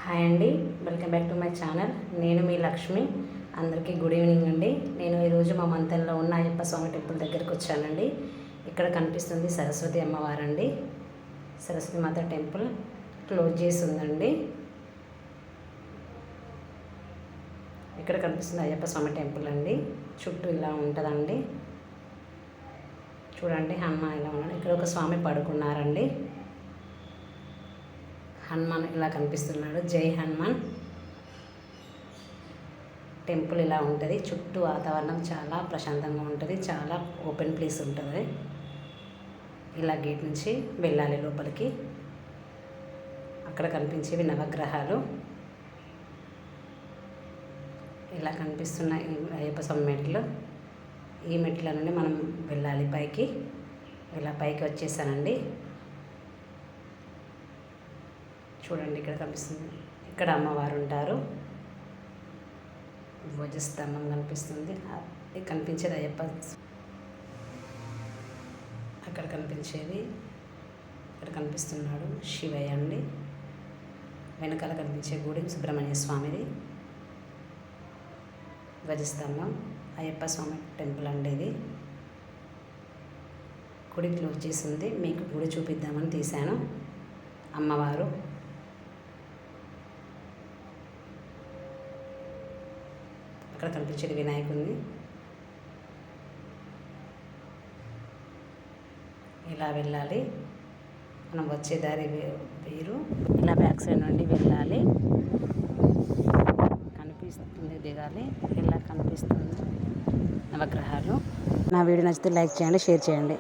Hi అండి, welcome back to my channel. నేను మీ లక్ష్మి. అందరికీ గుడ్ ఈవినింగ్ అండి. నేను ఈరోజు మా మంతెనలో ఉన్న అయ్యప్ప స్వామి టెంపుల్ దగ్గరికి వచ్చానండి. ఇక్కడ కనిపిస్తుంది సరస్వతి అమ్మవారండి. సరస్వతి మాత టెంపుల్ క్లోజ్ చేసి ఉందండి. ఇక్కడ కనిపిస్తుంది అయ్యప్ప స్వామి టెంపుల్ అండి. చుట్టూ ఇలా ఉంటుందండి. చూడండి హనుమాన్ ఇలా ఉన్నాడు. ఇక్కడ ఒక స్వామి పడుకున్నారండి. హనుమాన్ ఇలా కనిపిస్తున్నాడు. జై హనుమాన్. టెంపుల్ ఇలా ఉంటుంది. చుట్టూ వాతావరణం చాలా ప్రశాంతంగా ఉంటుంది. చాలా ఓపెన్ ప్లేస్ ఉంటుంది. ఇలా గేట్ నుంచి వెళ్ళాలి లోపలికి. అక్కడ కనిపించేవి నవగ్రహాలు. ఇలా కనిపిస్తున్న అయ్యప్ప స్వామి మెట్లు. ఈ మెట్ల నుండి మనం వెళ్ళాలి పైకి. ఇలా పైకి వచ్చేసానండి. చూడండి ఇక్కడ కనిపిస్తుంది. ఇక్కడ అమ్మవారు ఉంటారు. ధ్వజస్తంభం కనిపిస్తుంది. కనిపించేది అయ్యప్ప. అక్కడ కనిపించేది ఇక్కడ కనిపిస్తున్నాడు శివయ్య అండి. వెనకాల కనిపించే గుడి సుబ్రహ్మణ్య స్వామిది. ధ్వజస్తంభం అయ్యప్ప స్వామి టెంపుల్ అండి ఇది. గుడి క్లోజ్ చేసింది. మీకు గుడి చూపిద్దామని తీశాను. అమ్మవారు అక్కడ కనిపించేది వినాయకుడిని. ఇలా వెళ్ళాలి. మనం వచ్చే దారి వేరు. ఇలా బ్యాక్ సైడ్ నుండి వెళ్ళాలి. కనిపిస్తుంది దిగాలి. ఇలా కనిపిస్తుంది నవగ్రహాలు. నా వీడియో నచ్చితే లైక్ చేయండి, షేర్ చేయండి.